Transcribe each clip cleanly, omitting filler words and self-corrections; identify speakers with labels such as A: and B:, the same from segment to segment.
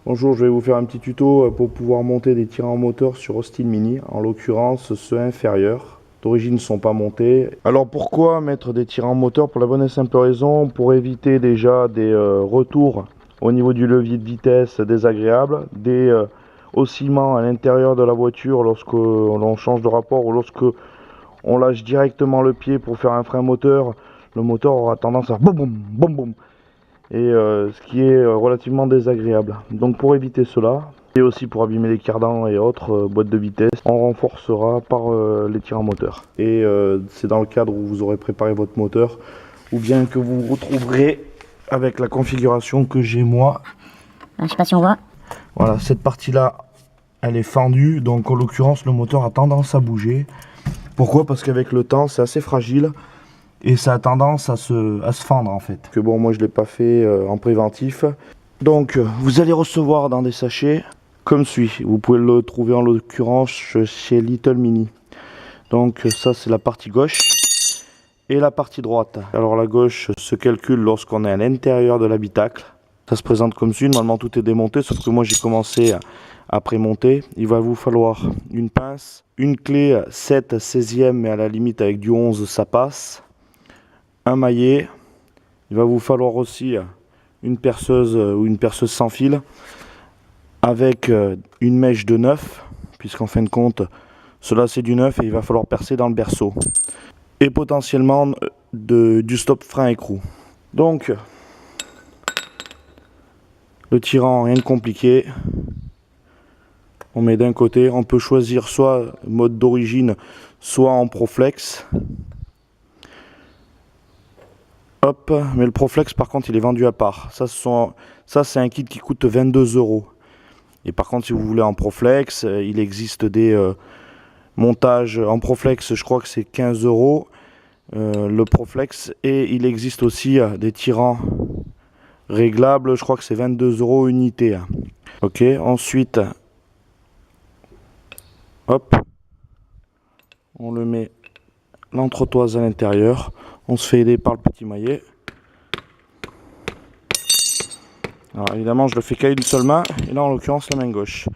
A: Bonjour, je vais vous faire un petit tuto pour pouvoir monter des tirants moteur sur Austin Mini, en l'occurrence ceux inférieurs. D'origine ne sont pas montés. Alors pourquoi mettre des tirants moteur? Pour la bonne et simple raison, pour éviter déjà des retours au niveau du levier de vitesse désagréables, des oscillements à l'intérieur de la voiture lorsque l'on change de rapport ou lorsque on lâche directement le pied pour faire un frein moteur. Le moteur aura tendance à boum boum boum boum, et ce qui est relativement désagréable. Donc pour éviter cela, et aussi pour abîmer les cardans et autres boîtes de vitesse, on renforcera par les tirants moteurs. Et c'est dans le cadre où vous aurez préparé votre moteur, ou bien que vous vous retrouverez avec la configuration que j'ai moi.
B: Je sais pas si on voit.
A: Voilà, cette partie-là, elle est fendue, donc en l'occurrence le moteur a tendance à bouger. Pourquoi? Parce qu'avec le temps, c'est assez fragile. Et ça a tendance à se fendre en fait. Que bon, moi je ne l'ai pas fait en préventif. Donc vous allez recevoir dans des sachets comme suit. Vous pouvez le trouver en l'occurrence chez Little Mini. Donc ça c'est la partie gauche et la partie droite. Alors la gauche se calcule lorsqu'on est à l'intérieur de l'habitacle. Ça se présente comme suit. Normalement tout est démonté, sauf que moi j'ai commencé à prémonter. Il va vous falloir une pince, une clé 7 16e, mais à la limite avec du 11 ça passe. Un maillet, il va vous falloir aussi une perceuse ou une perceuse sans fil avec une mèche de 9, puisqu'en fin de compte cela c'est du 9 et il va falloir percer dans le berceau, et potentiellement du stop frein écrou. Donc le tirant, rien de compliqué, on met d'un côté, on peut choisir soit mode d'origine soit en Proflex. Hop, mais le Proflex par contre il est vendu à part. Ça c'est un kit qui coûte 22 €. Et par contre si vous voulez en Proflex, il existe des montages en Proflex, je crois que c'est 15 € le Proflex. Et il existe aussi des tirants réglables, je crois que c'est 22 € unité. Ok, ensuite, hop, on le met l'entretoise à l'intérieur. On se fait aider par le petit maillet. Alors évidemment je le fais qu'à une seule main, et là en l'occurrence la main gauche.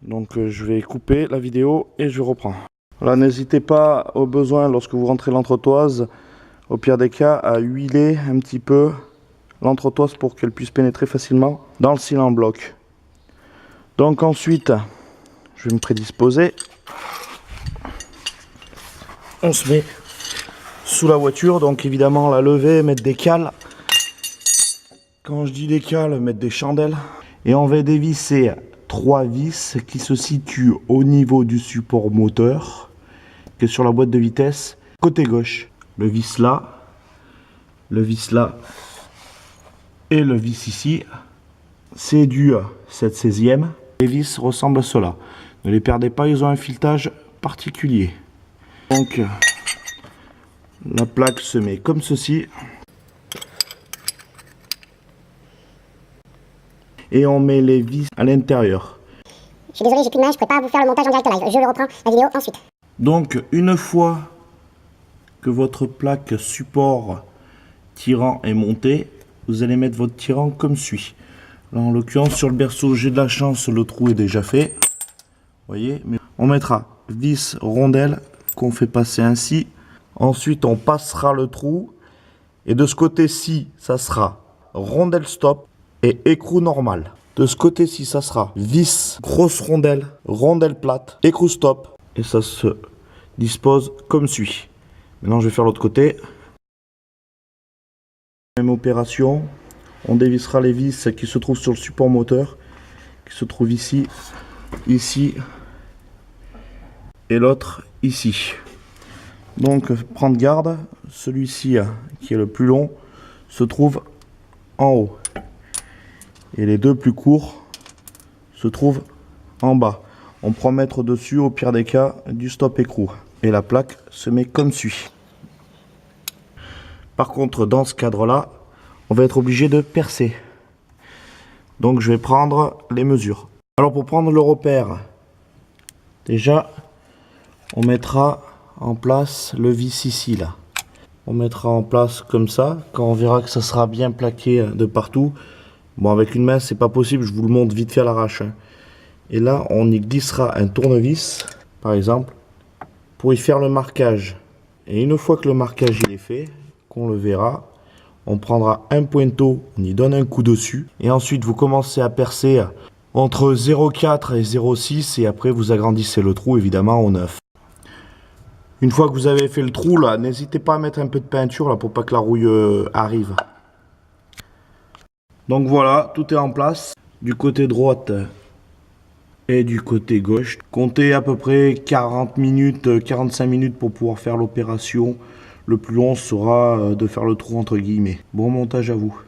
A: Donc je vais couper la vidéo et je reprends. Voilà, n'hésitez pas au besoin lorsque vous rentrez l'entretoise, au pire des cas, à huiler un petit peu l'entretoise pour qu'elle puisse pénétrer facilement dans le cylindre en bloc. Donc ensuite, je vais me prédisposer. On se met sous la voiture, donc évidemment la lever, mettre des cales. Quand je dis des cales, mettre des chandelles. Et on va dévisser 3 vis qui se situent au niveau du support moteur, qui est sur la boîte de vitesse, côté gauche. Le vis là et le vis ici. C'est du 7 16e. Les vis ressemblent à cela. Ne les perdez pas, ils ont un filetage particulier. Donc la plaque se met comme ceci. Et on met les vis à l'intérieur.
B: Je suis désolé, j'ai plus de main, je ne pourrais pas vous faire le montage en direct live. Je le reprends la vidéo ensuite.
A: Donc une fois que votre plaque support tirant est montée, vous allez mettre votre tirant comme suit. Là, en l'occurrence sur le berceau, j'ai de la chance, le trou est déjà fait. Vous voyez, mais on mettra vis rondelle qu'on fait passer ainsi. Ensuite on passera le trou, et de ce côté-ci ça sera rondelle stop et écrou normal. De ce côté-ci ça sera vis grosse rondelle, rondelle plate, écrou stop, et ça se dispose comme suit. Maintenant je vais faire l'autre côté. Même opération, on dévissera les vis qui se trouvent sur le support moteur, qui se trouve ici, ici et l'autre ici. Donc prendre garde, celui-ci qui est le plus long se trouve en haut et les deux plus courts se trouvent en bas. On prend mettre dessus au pire des cas du stop écrou, et la plaque se met comme suit. Par contre dans ce cadre là, on va être obligé de percer. Donc je vais prendre les mesures. Alors pour prendre le repère, déjà on mettra en place le vis ici là. On mettra en place comme ça. Quand on verra que ça sera bien plaqué de partout, Bon, avec une main, c'est pas possible, je vous le montre vite fait à l'arrache. Hein. Et là, on y glissera un tournevis, par exemple, pour y faire le marquage. Et une fois que le marquage il est fait, qu'on le verra, on prendra un pointeau, on y donne un coup dessus. Et ensuite, vous commencez à percer entre 0,4 et 0,6 et après, vous agrandissez le trou, évidemment, au 9. Une fois que vous avez fait le trou, là, n'hésitez pas à mettre un peu de peinture là, pour pas que la rouille arrive. Donc voilà, tout est en place. Du côté droite et du côté gauche. Comptez à peu près 40 minutes, 45 minutes pour pouvoir faire l'opération. Le plus long sera de faire le trou entre guillemets. Bon montage à vous.